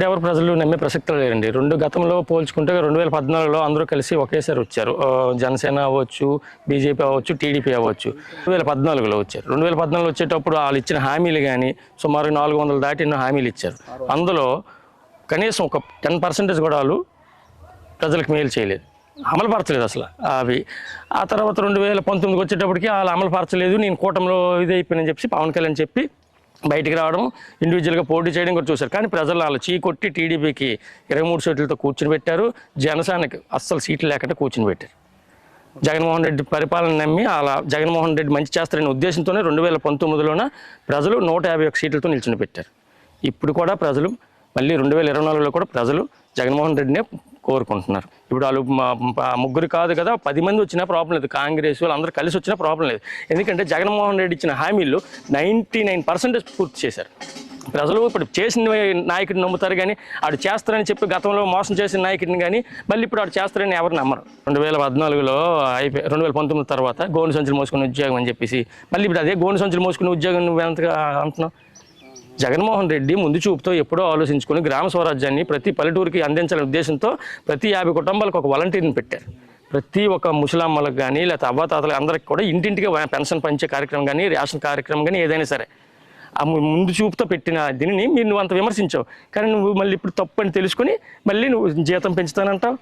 ఇప్పుడు ఎవరు ప్రజలు నమ్మే ప్రసక్తి లేరండి. గతంలో పోల్చుకుంటే 2014లో అందరూ కలిసి ఒకేసారి వచ్చారు. జనసేన అవ్వచ్చు, బీజేపీ అవ్వచ్చు, టీడీపీ అవ్వచ్చు. 2014లో వచ్చారు. 2014లో వచ్చేటప్పుడు వాళ్ళు ఇచ్చిన హామీలు కానీ సుమారు 400 దాటి ఎన్నో హామీలు ఇచ్చారు. అందులో కనీసం ఒక 10% కూడా వాళ్ళు ప్రజలకు మేలు చేయలేదు, అమలుపరచలేదు అసలు అవి. ఆ తర్వాత 2019కి వచ్చేటప్పటికి వాళ్ళు అమలుపరచలేదు, నేను కూటమిలో ఇది అయిపోయిందని చెప్పి పవన్ కళ్యాణ్ చెప్పి బయటికి రావడం, ఇండివిజువల్గా పోటీ చేయడం కూడా చూశారు. కానీ ప్రజలు వాళ్ళు చీకొట్టి టీడీపీకి 23 సీట్లతో కూర్చుని పెట్టారు, జనసేనకి అస్సలు సీట్లు లేకుండా కూర్చుని పెట్టారు. జగన్మోహన్ రెడ్డి పరిపాలన నమ్మి అలా జగన్మోహన్ రెడ్డి మంచి చేస్తారనే ఉద్దేశంతోనే 2019లోన ప్రజలు 151 సీట్లతో నిల్చుని పెట్టారు. ఇప్పుడు కూడా ప్రజలు మళ్ళీ 2024లో కూడా ప్రజలు జగన్మోహన్ రెడ్డినే కోరుకుంటున్నారు. ఇప్పుడు వాళ్ళు ముగ్గురు కాదు కదా, 10 మంది వచ్చినా ప్రాబ్లం లేదు, కాంగ్రెస్ వాళ్ళు అందరూ కలిసి వచ్చినా ప్రాబ్లం లేదు. ఎందుకంటే జగన్మోహన్ రెడ్డి ఇచ్చిన హామీలు 99% పూర్తి చేశారు. ప్రజలు ఇప్పుడు చేసిన నాయకుడిని నమ్ముతారు, కానీ ఆడు చేస్తారని చెప్పి గతంలో మోసం చేసిన నాయకుడిని కానీ మళ్ళీ ఇప్పుడు ఆడు చేస్తారని ఎవరు నమ్మరు. 2014లో 2019 తర్వాత గోను సంచులు మోసుకునే ఉద్యోగం అని చెప్పేసి మళ్ళీ ఇప్పుడు అదే గోను సంచులు మోసుకునే ఉద్యోగం నువ్వు ఎంతగా అంటున్నావు? జగన్మోహన్ రెడ్డి ముందు చూపుతో ఎప్పుడో ఆలోచించుకొని గ్రామ స్వరాజ్యాన్ని ప్రతి పల్లెటూరికి అందించాలనే ఉద్దేశంతో ప్రతి 50 కుటుంబాలకు ఒక వాలంటీర్ని పెట్టారు. ప్రతి ఒక్క ముసలమ్మలకు కానీ లేకపోతే అవ్వాతాతలకు అందరికి కూడా ఇంటింటికి పెన్షన్ పంచే కార్యక్రమం కానీ రేషన్ కార్యక్రమం కానీ ఏదైనా సరే ఆ ముందు చూపుతో పెట్టిన దీనిని మీరు నువ్వు అంత విమర్శించావు. కానీ నువ్వు మళ్ళీ ఇప్పుడు తప్పు అని తెలుసుకుని మళ్ళీ నువ్వు జీతం పెంచుతానంటావు,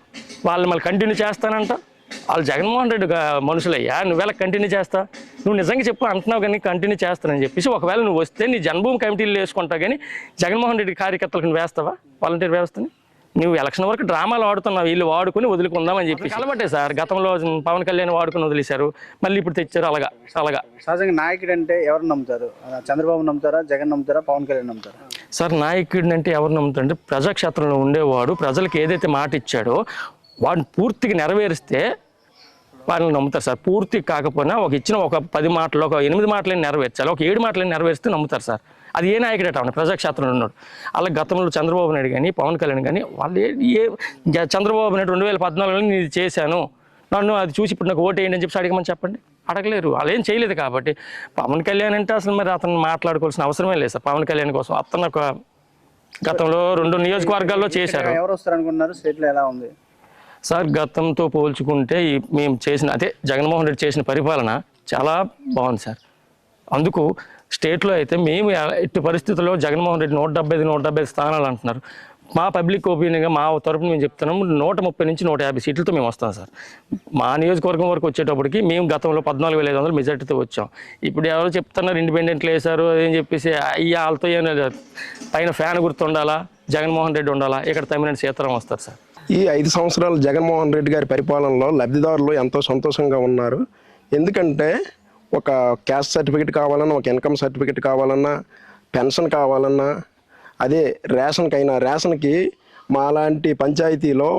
వాళ్ళు మళ్ళీ కంటిన్యూ చేస్తానంటావు. వాళ్ళు జగన్మోహన్ రెడ్డి మనుషులయ్యా, నువ్వేళ కంటిన్యూ చేస్తా? నువ్వు నిజంగా చెప్పు అంటున్నావు కానీ కంటిన్యూ చేస్తానని చెప్పేసి ఒకవేళ నువ్వు వస్తే నీ జన్మభూమి కమిటీలు వేసుకుంటావు, కానీ జగన్మోహన్ రెడ్డి కార్యకర్తలకు నువ్వు వేస్తావా వాలంటీర్ వ్యవస్థని? నువ్వు ఎలక్షన్ వరకు డ్రామాలు ఆడుతున్నావు, వీళ్ళు వాడుకుని వదులుకుందామని చెప్పి కలబట్టే సార్. గతంలో పవన్ కళ్యాణ్ వాడుకుని వదిలేశారు, మళ్ళీ ఇప్పుడు తెచ్చారు. అలాగా సహజంగా నాయకుడు అంటే ఎవరు నమ్ముతారు? చంద్రబాబు నమ్ముతారా, జగన్ నమ్ముతారా, పవన్ కళ్యాణ్ నమ్ముతారా? సార్ నాయకుడిని అంటే ఎవరు నమ్ముతారంటే ప్రజాక్షేత్రంలో ఉండేవాడు ప్రజలకు ఏదైతే మాట ఇచ్చాడో వాడిని పూర్తిగా నెరవేరిస్తే వాళ్ళని నమ్ముతారు సార్. పూర్తి కాకపోయినా ఇచ్చిన ఒక 10 మాటలు, ఒక 8 మాటలని నెరవేర్చాలి, ఒక 7 మాటలని నెరవేరిస్తే నమ్ముతారు సార్. అది ఏ నాయకుడట అవును ప్రజాక్షేత్రంలో ఉన్నాడు. అలా గతంలో చంద్రబాబు నాయుడు కానీ పవన్ కళ్యాణ్ కానీ వాళ్ళు చంద్రబాబు నాయుడు 2014లో నేను ఇది చేశాను, నన్ను అది చూసి ఇప్పుడు నాకు ఓటు వేయండి అని చెప్పి అడగమని చెప్పండి, అడగలేరు. వాళ్ళు ఏం చేయలేదు. కాబట్టి పవన్ కళ్యాణ్ అంటే అసలు మరి అతను మాట్లాడుకోవాల్సిన అవసరమే లేదు సార్. పవన్ కళ్యాణ్ కోసం అతను ఒక గతంలో 2 నియోజకవర్గాల్లో చేశారు. ఎవరు వస్తారు అనుకుంటున్నారు? స్టేట్లో ఎలా ఉంది సార్? గతంతో పోల్చుకుంటే మేము చేసిన జగన్మోహన్ రెడ్డి చేసిన పరిపాలన చాలా బాగుంది సార్. అందుకు స్టేట్లో అయితే మేము ఎట్టి పరిస్థితుల్లో జగన్మోహన్ రెడ్డి 175 స్థానాలు అంటున్నారు. మా పబ్లిక్ ఒపీనియన్గా మా తరపున మేము చెప్తున్నాము 130 నుంచి 150 సీట్లతో మేము వస్తాం సార్. మా నియోజకవర్గం వరకు వచ్చేటప్పటికి మేము గతంలో 14,500 మెజార్టీతో వచ్చాం. ఇప్పుడు ఎవరో చెప్తున్నారు ఇండిపెండెంట్లు వేశారు అని చెప్పేసి, వాళ్ళతో ఏం పైన ఫ్యాన్ గుర్తుండాలా, జగన్మోహన్ రెడ్డి ఉండాలా, ఇక్కడ తమ్మినేని సీతారాం వస్తారు సార్. ఈ 5 సంవత్సరాలు జగన్మోహన్ రెడ్డి గారి పరిపాలనలో లబ్ధిదారులు ఎంతో సంతోషంగా ఉన్నారు. ఎందుకంటే ఒక క్యాస్ట్ సర్టిఫికేట్ కావాలన్నా, ఒక ఇన్కమ్ సర్టిఫికేట్ కావాలన్నా, పెన్షన్ కావాలన్నా, అదే రేషన్కి మాలాంటి పంచాయతీలో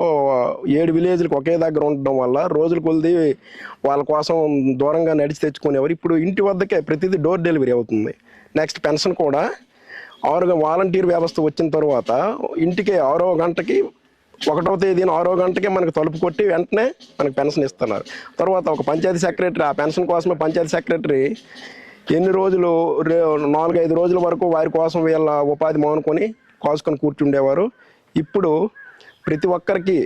7 విలేజ్లకు ఒకే దగ్గర ఉండడం వల్ల రోజుల కొద్ది వాళ్ళ కోసం దూరంగా నడిచి తెచ్చుకునేవారు. ఇప్పుడు ఇంటి వద్దకే ప్రతిదీ డోర్ డెలివరీ అవుతుంది. నెక్స్ట్ పెన్షన్ కూడా వాలంటీర్ వ్యవస్థ వచ్చిన తర్వాత ఇంటికి 6వ గంటకి 1వ తేదీన 6వ గంటకే మనకు తలుపు కొట్టి వెంటనే మనకు పెన్షన్ ఇస్తున్నారు. తర్వాత ఒక పంచాయతీ సెక్రటరీ ఆ పెన్షన్ కోసమే పంచాయతీ సెక్రటరీ ఎన్ని రోజులు 4-5 రోజుల వరకు వారి కోసం వీళ్ళ ఉపాధి మానుకొని కాసుకొని కూర్చుండేవారు. ఇప్పుడు ప్రతి ఒక్కరికి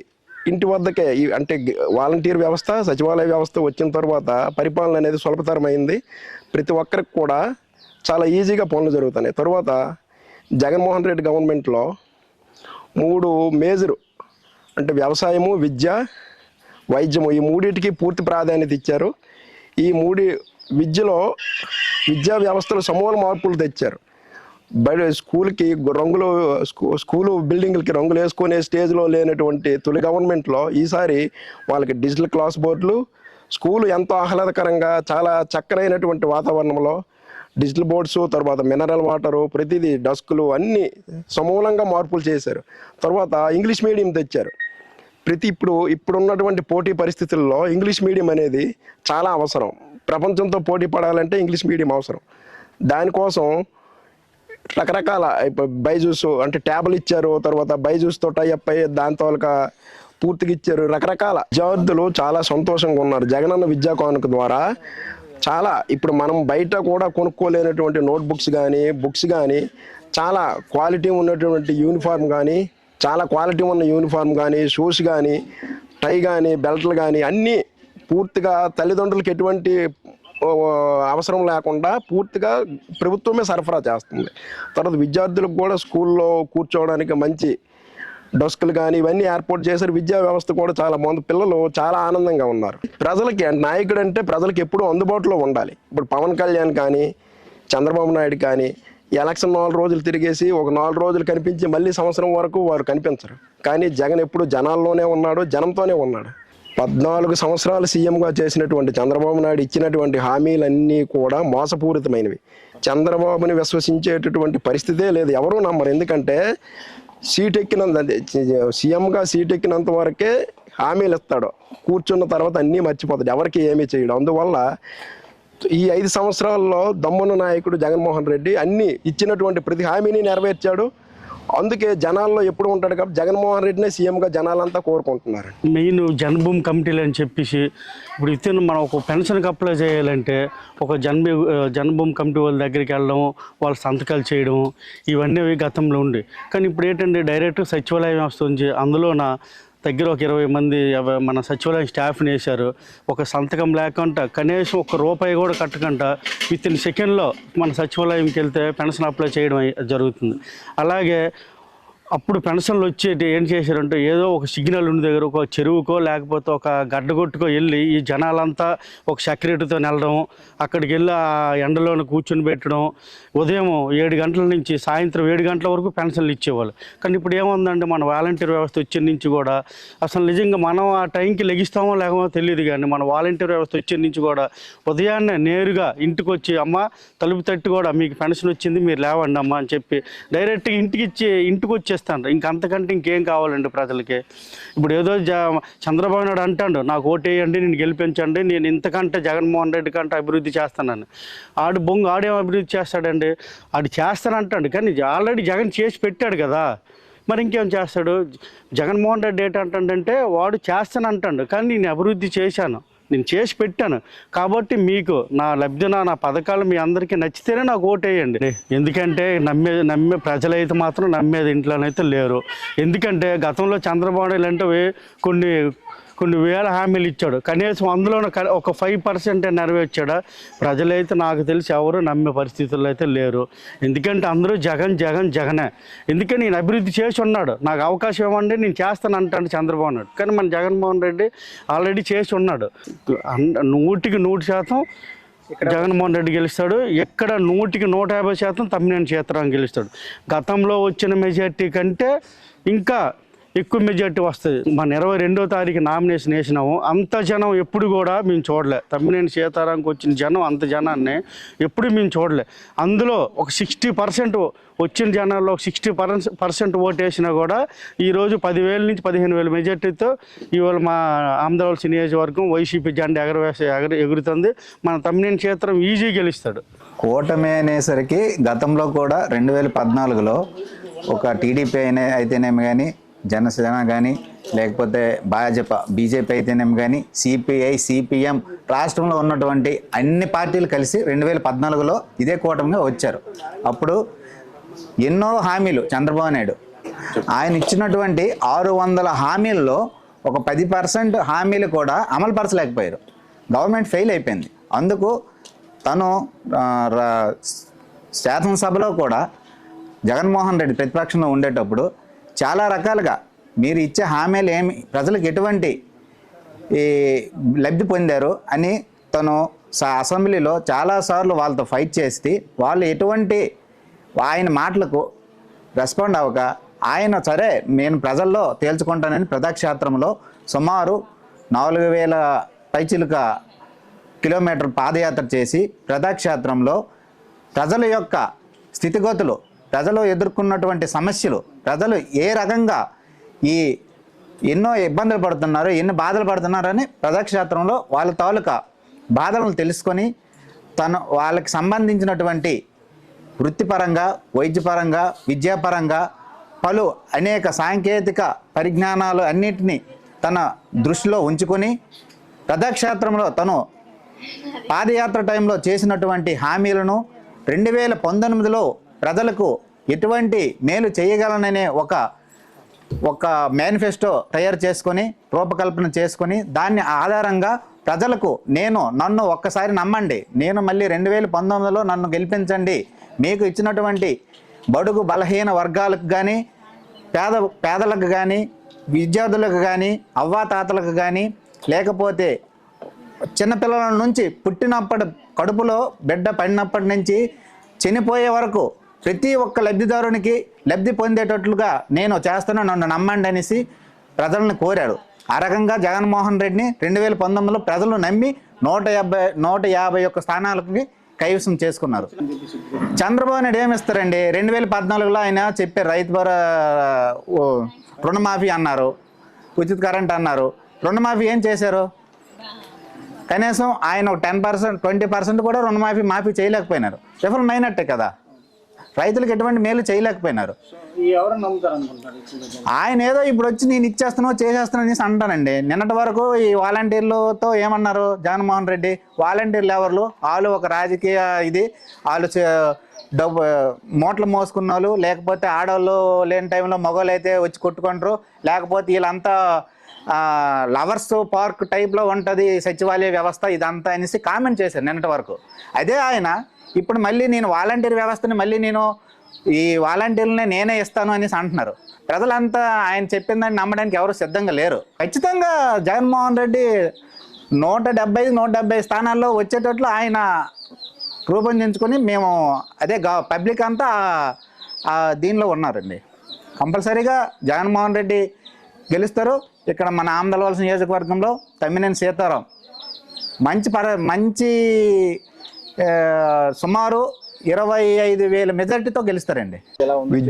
ఇంటి వద్దకే అంటే వాలంటీర్ వ్యవస్థ, సచివాలయ వ్యవస్థ వచ్చిన తర్వాత పరిపాలన అనేది సులభతరమైంది. ప్రతి ఒక్కరికి కూడా చాలా ఈజీగా పనులు జరుగుతున్నాయి. తర్వాత జగన్మోహన్ రెడ్డి గవర్నమెంట్లో 3 మేజర్ అంటే వ్యవసాయము, విద్య, వైద్యము ఈ 3టికి పూర్తి ప్రాధాన్యత ఇచ్చారు. ఈ 3 విద్యా వ్యవస్థలో సమూల మార్పులు తెచ్చారు. స్కూల్కి స్కూలు బిల్డింగ్లకి రంగులు వేసుకునే స్టేజ్లో లేనటువంటి తొలి గవర్నమెంట్లో ఈసారి వాళ్ళకి డిజిటల్ క్లాస్ బోర్డులు, స్కూలు ఎంతో ఆహ్లాదకరంగా చాలా చక్కనైనటువంటి వాతావరణంలో డిజిటల్ బోర్డ్స్, తర్వాత మినరల్ వాటరు, ప్రతిదీ డస్కులు అన్నీ సమూలంగా మార్పులు చేశారు. తర్వాత ఇంగ్లీష్ మీడియం తెచ్చారు. ఇప్పుడున్నటువంటి పోటీ పరిస్థితుల్లో ఇంగ్లీష్ మీడియం అనేది చాలా అవసరం. ప్రపంచంతో పోటీ పడాలంటే ఇంగ్లీష్ మీడియం అవసరం. దానికోసం రకరకాల బైజూస్ అంటే ట్యాబ్లు ఇచ్చారు. తర్వాత బైజూస్తో టైఅప్ అయ్యి దాంతో పూర్తిగా ఇచ్చారు. రకరకాల విద్యార్థులు చాలా సంతోషంగా ఉన్నారు. జగనన్న విద్యా కానుక ద్వారా చాలా ఇప్పుడు మనం బయట కూడా కొనుక్కోలేనటువంటి నోట్బుక్స్ కానీ బుక్స్ కానీ చాలా క్వాలిటీ ఉన్నటువంటి యూనిఫామ్ కానీ, చాలా క్వాలిటీ ఉన్న యూనిఫామ్ కానీ, షూస్ కానీ, టై కానీ, బెల్ట్లు కానీ అన్నీ పూర్తిగా తల్లిదండ్రులకు ఎటువంటి అవసరం లేకుండా పూర్తిగా ప్రభుత్వమే సరఫరా చేస్తుంది. తర్వాత విద్యార్థులకు కూడా స్కూల్లో కూర్చోవడానికి మంచి డెస్కులు కానీ ఇవన్నీ ఏర్పాటు చేశారు. విద్యా వ్యవస్థ కూడా చాలా బాగుంది. పిల్లలు చాలా ఆనందంగా ఉన్నారు. ప్రజలకి నాయకుడు అంటే ప్రజలకు ఎప్పుడూ అందుబాటులో ఉండాలి. ఇప్పుడు పవన్ కళ్యాణ్ కానీ, చంద్రబాబు నాయుడు కానీ ఎలక్షన్ 4 రోజులు తిరిగేసి ఒక 4 రోజులు కనిపించి మళ్ళీ సంవత్సరం వరకు వారు కనిపించరు. కానీ జగన్ ఎప్పుడు జనాల్లోనే ఉన్నాడు, జనంతోనే ఉన్నాడు. 14 సంవత్సరాలు సీఎంగా చేసినటువంటి చంద్రబాబు నాయుడు ఇచ్చినటువంటి హామీలన్నీ కూడా మోసపూరితమైనవి. చంద్రబాబుని విశ్వసించేటటువంటి పరిస్థితే లేదు, ఎవరూ నమ్మరు. ఎందుకంటే సీఎంగా సీట్ ఎక్కినంత వరకే హామీలు ఇస్తాడు, కూర్చున్న తర్వాత అన్నీ మర్చిపోతాడు, ఎవరికి ఏమీ చేయడు. అందువల్ల ఈ 5 సంవత్సరాల్లో దమ్మున్న నాయకుడు జగన్మోహన్ రెడ్డి అన్నీ ఇచ్చినటువంటి ప్రతి హామీని నెరవేర్చాడు. అందుకే జనాల్లో ఎప్పుడు ఉంటాడు కాబట్టి జగన్మోహన్ రెడ్డినే సీఎంగా జనాలంతా కోరుకుంటున్నారు. మెయిన్ జన్మభూమి కమిటీలు అని చెప్పేసి ఇప్పుడు ఇతను మనం ఒక పెన్షన్కి అప్లై చేయాలంటే ఒక జన్మభూమి కమిటీ వాళ్ళ దగ్గరికి వెళ్ళడం, వాళ్ళ సంతకాలు చేయడం ఇవన్నీ గతంలో ఉండి. కానీ ఇప్పుడు ఏంటంటే డైరెక్ట్ సచివాలయం వ్యవస్థ ఉంది. అందులో దగ్గర ఒక 20 మంది మన సచివాలయం స్టాఫ్ని వేశారు. ఒక సంతకం లేకుండా కనీసం ₹1 కూడా కట్టకుండా విత్ ఇన్ సెకండ్లో మన సచివాలయంకి వెళ్తే పెన్షన్ అప్లై చేయడం జరుగుతుంది. అలాగే అప్పుడు పెన్షన్లు వచ్చేటి ఏం చేశారంటే ఏదో ఒక సిగ్నల్ ఉన్న దగ్గర ఒక చెరువుకో లేకపోతే ఒక గడ్డగొట్టుకో వెళ్ళి ఈ జనాలంతా ఒక సెక్యూరిటీతో వెళ్ళడం, అక్కడికి వెళ్ళి ఆ ఎండలోనే కూర్చొని పెట్టడం, ఉదయం 7 గంటల నుంచి సాయంత్రం 7 గంటల వరకు పెన్షన్లు ఇచ్చేవాళ్ళు. కానీ ఇప్పుడు ఏముందంటే మన వాలంటీర్ వ్యవస్థ వచ్చే నుంచి కూడా అసలు నిజంగా మనం ఆ టైంకి లెగిస్తామో లేకపోతే తెలియదు. కానీ మన వాలంటీర్ వ్యవస్థ వచ్చే నుంచి కూడా ఉదయాన్నే నేరుగా ఇంటికి వచ్చి అమ్మ తలుపు తట్టి కూడా మీకు పెన్షన్ వచ్చింది మీరు లేవండి అమ్మ అని చెప్పి డైరెక్ట్గా ఇంటికి వచ్చేస్తాను. ఇంకంతకంటే ఇంకేం కావాలండి ప్రజలకి? ఇప్పుడు ఏదో చంద్రబాబు నాయుడు అంటాడు నాకు ఓటేయండి, నేను గెలిపించండి, నేను ఇంతకంటే జగన్మోహన్ రెడ్డి కంటే అభివృద్ధి చేస్తానని. ఆడేం అభివృద్ధి చేస్తాడండి? ఆడు చేస్తానంటాడు, కానీ ఆల్రెడీ జగన్ చేసి పెట్టాడు కదా, మరి ఇంకేం చేస్తాడు? జగన్మోహన్ రెడ్డి ఏంటంటే వాడు చేస్తానంటాడు, కానీ నేను అభివృద్ధి చేశాను, నేను చేసి పెట్టాను కాబట్టి మీకు నా లబ్ధి నా పథకాలు మీ అందరికీ నచ్చితేనే నాకు ఓటేయండి. ఎందుకంటే నమ్మే ప్రజలైతే మాత్రం నమ్మేది ఇంట్లోనైతే లేరు. ఎందుకంటే గతంలో చంద్రబాబు నాయుడు అంటే కొన్ని వేల హామీలు ఇచ్చాడు, కనీసం అందులో ఒక 5% నెరవేర్చాడు. ప్రజలైతే నాకు తెలిసి ఎవరు నమ్మే పరిస్థితుల్లో అయితే లేరు. ఎందుకంటే అందరూ జగనే. ఎందుకంటే నేను అభివృద్ధి చేసి ఉన్నాడు, నాకు అవకాశం ఇవ్వండి నేను చేస్తాను అంటాడు చంద్రబాబు నాయుడు. కానీ మన జగన్మోహన్ రెడ్డి ఆల్రెడీ చేసి ఉన్నాడు. 100% జగన్మోహన్ రెడ్డి గెలుస్తాడు. ఎక్కడ 100% తమ్మినేని సీతారాం గెలుస్తాడు. గతంలో వచ్చిన మెజార్టీ కంటే ఇంకా ఎక్కువ మెజార్టీ వస్తుంది. మన 22వ తారీఖు నామినేషన్ వేసినాము, అంత జనం ఎప్పుడు కూడా మేము చూడలే. తమ్మినేని సీతారాంకి వచ్చిన జనం అంత జనాన్ని ఎప్పుడు మేము చూడలే. అందులో ఒక 60% వచ్చిన జనాల్లో 60% ఓటు వేసినా కూడా ఈరోజు 10,000 నుంచి 15,000 మెజార్టీతో ఇవాళ మా ఆంధ్రవలస నియోజకవర్గం వైసీపీ జెండా ఎగురుతుంది. మన తమ్మినేని సీతారాం ఈజీ గెలుస్తాడు. కూటమి అనేసరికి గతంలో కూడా 2014లో ఒక టీడీపీ అయితేనేమి కానీ, జనసేన కానీ, లేకపోతే బీజేపీ అయితేనేమి కానీ, సిపిఐ, సిపిఎం రాష్ట్రంలో ఉన్నటువంటి అన్ని పార్టీలు కలిసి 2014లో ఇదే కూటమిగా వచ్చారు. అప్పుడు ఎన్నో హామీలు చంద్రబాబు నాయుడు ఆయన ఇచ్చినటువంటి 600 హామీల్లో ఒక 10% హామీలు కూడా అమలు పరచలేకపోయారు. గవర్నమెంట్ ఫెయిల్ అయిపోయింది. అందుకు తను శాసనసభలో కూడా జగన్మోహన్ రెడ్డి ప్రతిపక్షంలో ఉండేటప్పుడు చాలా రకాలుగా మీరు ఇచ్చే హామీలు ప్రజలకు ఎటువంటి లబ్ధి పొందారు అని తను అసెంబ్లీలో చాలాసార్లు వాళ్ళతో ఫైట్ చేసి వాళ్ళు ఎటువంటి ఆయన మాటలకు రెస్పాండ్ అవ్వక ఆయన సరే నేను ప్రజల్లో తేల్చుకుంటానని ప్రజాక్షేత్రంలో సుమారు 4,000 పైచిలుక కిలోమీటర్ పాదయాత్ర చేసి ప్రజాక్షేత్రంలో ప్రజల యొక్క స్థితిగతులు, ప్రజలు ఎదుర్కొన్నటువంటి సమస్యలు, ప్రజలు ఏ రకంగా ఎన్నో ఇబ్బందులు పడుతున్నారు, ఎన్ని బాధలు పడుతున్నారని ప్రజాక్షేత్రంలో వాళ్ళ తాలూకా బాధలను తెలుసుకొని వాళ్ళకి సంబంధించినటువంటి వృత్తిపరంగా, వైద్యపరంగా, విద్యాపరంగా పలు అనేక సాంకేతిక పరిజ్ఞానాలు అన్నిటినీ తన దృష్టిలో ఉంచుకొని ప్రజాక్షేత్రంలో తను పాదయాత్ర టైంలో చేసినటువంటి హామీలను 2019లో ప్రజలకు ఎటువంటి మేలు చేయగలననే ఒక మేనిఫెస్టో తయారు చేసుకొని రూపకల్పన చేసుకొని దాన్ని ఆధారంగా ప్రజలకు నన్ను ఒక్కసారి నమ్మండి, నేను మళ్ళీ 2019లో నన్ను గెలిపించండి, మీకు ఇచ్చినటువంటి బడుగు బలహీన వర్గాలకు కానీ పేదలకు కానీ విద్యార్థులకు కానీ అవ్వాతాతలకు కానీ లేకపోతే చిన్నపిల్లల నుంచి పుట్టినప్పటి కడుపులో బిడ్డ పడినప్పటి నుంచి చనిపోయే వరకు ప్రతి ఒక్క లబ్ధిదారునికి లబ్ధి పొందేటట్లుగా నేను చేస్తాను, నన్ను నమ్మండి అనేసి ప్రజలను కోరాడు. ఆ రకంగా జగన్మోహన్ రెడ్డిని 2019లో ప్రజలు నమ్మి 151 స్థానాలకి కైవసం చేసుకున్నారు. చంద్రబాబు నాయుడు ఏమిస్తారండి? 2014లో ఆయన చెప్పారు రైతు రుణమాఫీ అన్నారు, ఉచిత కరెంట్ అన్నారు. రుణమాఫీ ఏం చేశారు? కనీసం ఆయన 10%, 20% కూడా మాఫీ చేయలేకపోయినారు. విఫలమైనట్టే కదా, రైతులకు ఎటువంటి మేలు చేయలేకపోయినారు. ఎవరు నమ్ముతారు అనుకుంటారు? ఆయన ఏదో ఇప్పుడు వచ్చి నేను ఇచ్చేస్తానో చేసేస్తానో అనేసి అంటానండి. నిన్నటి వరకు ఈ వాలంటీర్లతో ఏమన్నారు జగన్మోహన్ రెడ్డి? వాలంటీర్లు ఎవరు? వాళ్ళు ఒక రాజకీయ వాళ్ళు డబ్బు మూటలు మోసుకున్న వాళ్ళు, లేకపోతే ఆడవాళ్ళు లేని టైంలో మగవాళ్ళు అయితే వచ్చి కొట్టుకుంటారు, లేకపోతే వీళ్ళంతా లవర్స్ పార్క్ టైప్లో ఉంటుంది సచివాలయ వ్యవస్థ ఇదంతా అనేసి కామెంట్ చేశారు నిన్నటి వరకు. అదే ఆయన ఇప్పుడు మళ్ళీ నేను వాలంటీర్ వ్యవస్థని ఈ వాలంటీర్లనే నేనే ఇస్తాను అనేసి అంటున్నారు. ప్రజలంతా ఆయన చెప్పిందని నమ్మడానికి ఎవరు సిద్ధంగా లేరు. ఖచ్చితంగా జగన్మోహన్ రెడ్డి 170 స్థానాల్లో వచ్చేటట్లు ఆయన రూపొందించుకొని మేము పబ్లిక్ అంతా దీనిలో ఉన్నారండి. కంపల్సరీగా జగన్మోహన్ రెడ్డి గెలుస్తారు. ఇక్కడ మన ఆమదలవలస నియోజకవర్గంలో తమ్మినేని సీతారాం మంచి సుమారు 25,000 మెజార్టీతో గెలుస్తారండి.